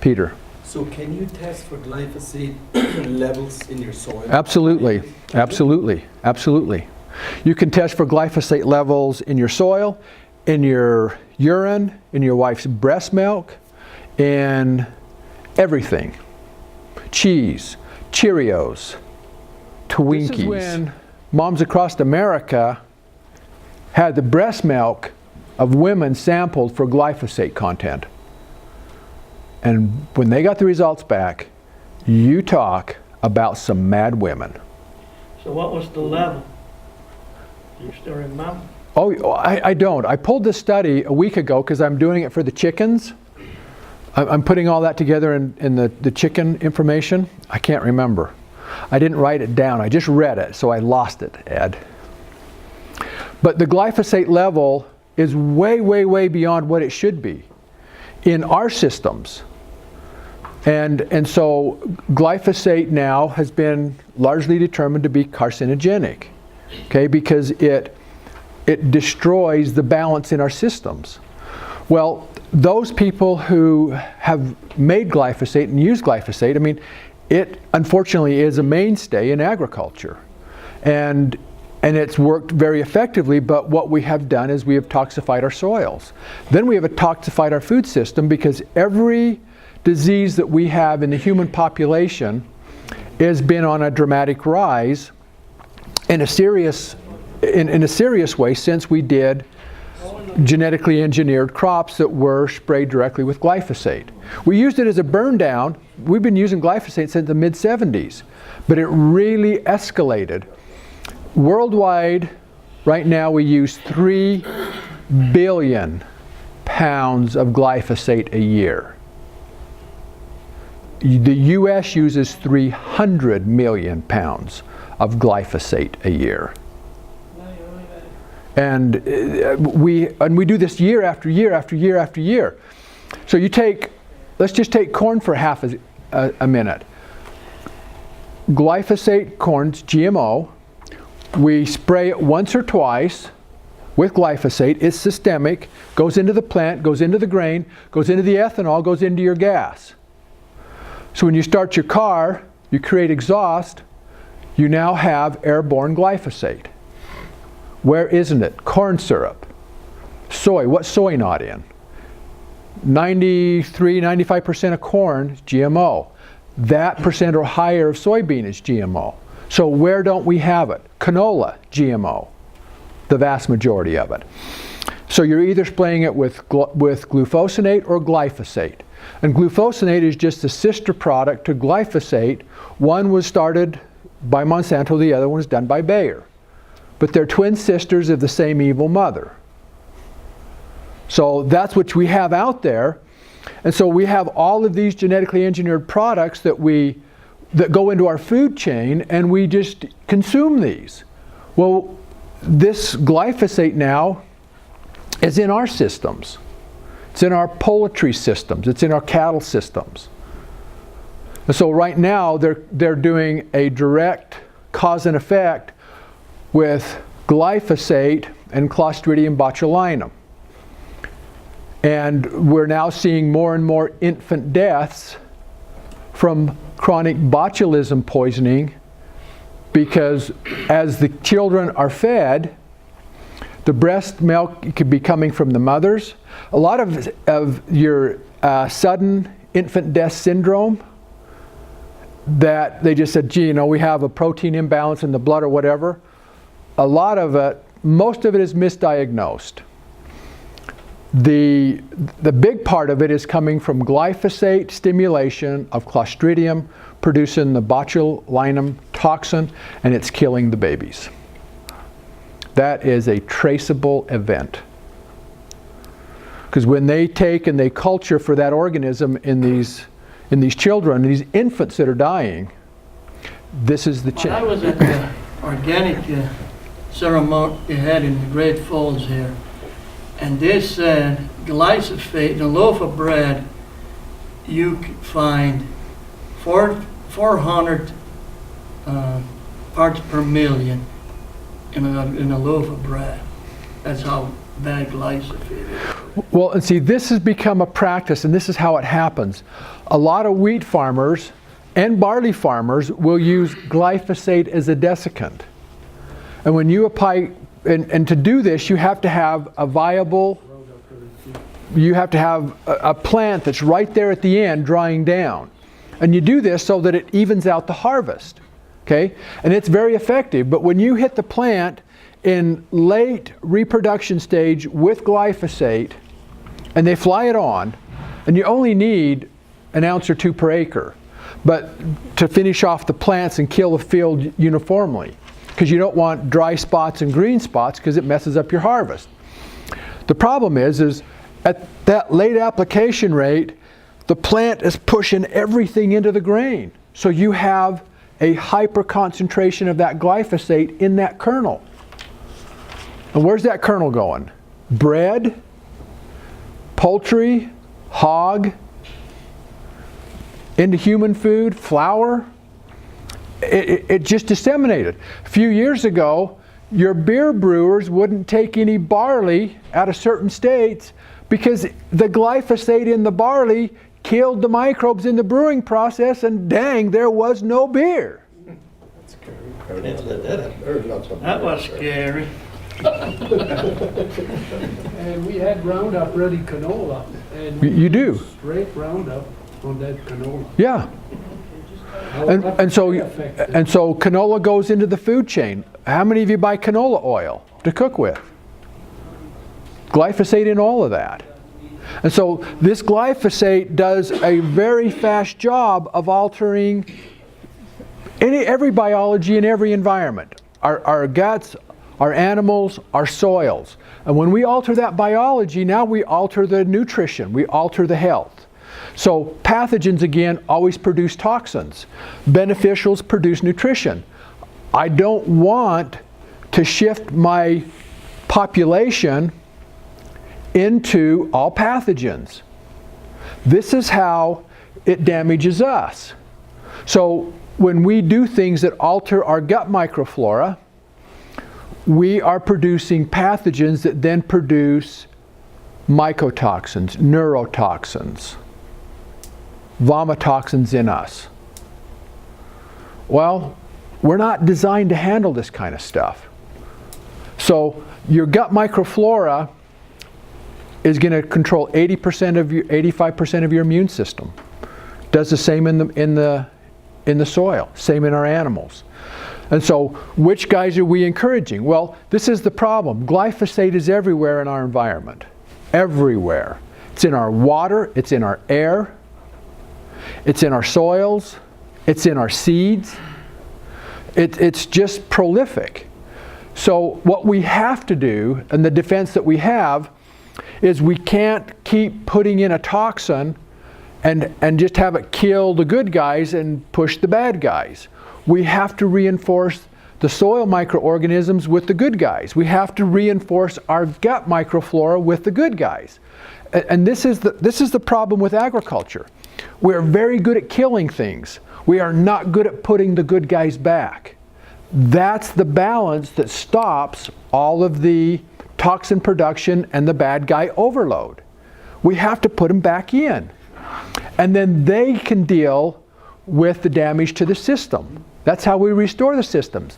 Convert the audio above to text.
Peter. So can you test for glyphosate levels in your soil? Absolutely, absolutely, absolutely. You can test for glyphosate levels in your soil, in your urine, in your wife's breast milk, in everything. Cheese, Cheerios, Twinkies. This is when moms across America had the breast milk of women sampled for glyphosate content. And when they got the results back, you talk about some mad women. So what was the level? Do you still remember? Oh, I don't. I pulled this study a week ago because I'm doing it for the chickens. I'm putting all that together in the chicken information. I can't remember. I didn't write it down. I just read it, so I lost it, Ed. But the glyphosate level is way, way, way beyond what it should be in our systems. And so glyphosate now has been largely determined to be carcinogenic, okay, because it destroys the balance in our systems. Well, those people who have made glyphosate and use glyphosate, I mean, it unfortunately is a mainstay in agriculture. And it's worked very effectively, but what we have done is we have toxified our soils. Then we have toxified our food system, because every disease that we have in the human population has been on a dramatic rise in a serious way since we did genetically engineered crops that were sprayed directly with glyphosate. We used it as a burn down. We've been using glyphosate since the mid-70s, but it really escalated. Worldwide, right now we use 3 billion pounds of glyphosate a year. The U.S. uses 300 million pounds of glyphosate a year. And we do this year after year after year after year. So let's just take corn for half a minute. Glyphosate corn's GMO. We spray it once or twice with glyphosate. It's systemic, goes into the plant, goes into the grain, goes into the ethanol, goes into your gas. So when you start your car, you create exhaust, you now have airborne glyphosate. Where isn't it? Corn syrup. Soy. What's soy not in? 93-95% of corn is GMO. That percent or higher of soybean is GMO. So where don't we have it? Canola, GMO. The vast majority of it. So you're either spraying it with glufosinate or glyphosate. And glufosinate is just a sister product to glyphosate. One was started by Monsanto, the other one was done by Bayer. But they're twin sisters of the same evil mother. So that's what we have out there. And so we have all of these genetically engineered products that go into our food chain, and we just consume these. Well, this glyphosate now is in our systems. It's in our poultry systems. It's in our cattle systems. And so right now they're doing a direct cause and effect with glyphosate and Clostridium botulinum. And we're now seeing more and more infant deaths from chronic botulism poisoning, because as the children are fed, the breast milk could be coming from the mothers. A lot of your sudden infant death syndrome, that they just said, gee, you know, we have a protein imbalance in the blood or whatever. A lot of it, most of it is misdiagnosed. The big part of it is coming from glyphosate stimulation of Clostridium, producing the botulinum toxin, and it's killing the babies. That is a traceable event. Because when they take and they culture for that organism in these children, these infants that are dying, this is the chain. I was at the organic ceremony they had in the Great Falls here, and they said glyphosate in a loaf of bread, you could find 400 parts per million in a loaf of bread. That's how bad glyphosate. Well, and see, this has become a practice, and this is how it happens. A lot of wheat farmers and barley farmers will use glyphosate as a desiccant. And when you apply, and to do this, you have to have a viable, you have to have a plant that's right there at the end drying down. And you do this so that it evens out the harvest. Okay? And it's very effective. But when you hit the plant in late reproduction stage with glyphosate, and they fly it on, and you only need an ounce or two per acre, but to finish off the plants and kill the field uniformly, because you don't want dry spots and green spots because it messes up your harvest. The problem is at that late application rate, the plant is pushing everything into the grain. So you have a hyper concentration of that glyphosate in that kernel. And where's that kernel going? Bread, poultry, hog, into human food, flour. It just disseminated. A few years ago, your beer brewers wouldn't take any barley out of certain states because the glyphosate in the barley killed the microbes in the brewing process, and dang, there was no beer. That's scary. Can't let that happen. That was scary. And we had Roundup Ready canola. And You do? Straight Roundup on that canola. Yeah. And so canola goes into the food chain. How many of you buy canola oil to cook with? Glyphosate in all of that. And so this glyphosate does a very fast job of altering every biology in every environment. Our guts, our animals, our soils. And when we alter that biology, now we alter the nutrition, we alter the health. So pathogens, again, always produce toxins. Beneficials produce nutrition. I don't want to shift my population into all pathogens. This is how it damages us. So when we do things that alter our gut microflora, we are producing pathogens that then produce mycotoxins, neurotoxins, vomitoxins in us. Well, we're not designed to handle this kind of stuff. So your gut microflora is going to control 80% of your, 85% of your immune system. Does the same in the soil, same in our animals. And so, which guys are we encouraging? Well, this is the problem. Glyphosate is everywhere in our environment. Everywhere. It's in our water, it's in our air, it's in our soils, it's in our seeds. It's just prolific. So what we have to do, and the defense that we have, is we can't keep putting in a toxin and just have it kill the good guys and push the bad guys. We have to reinforce the soil microorganisms with the good guys. We have to reinforce our gut microflora with the good guys. And this is the problem with agriculture. We're very good at killing things. We are not good at putting the good guys back. That's the balance that stops all of the toxin production and the bad guy overload. We have to put them back in. And then they can deal with the damage to the system. That's how we restore the systems.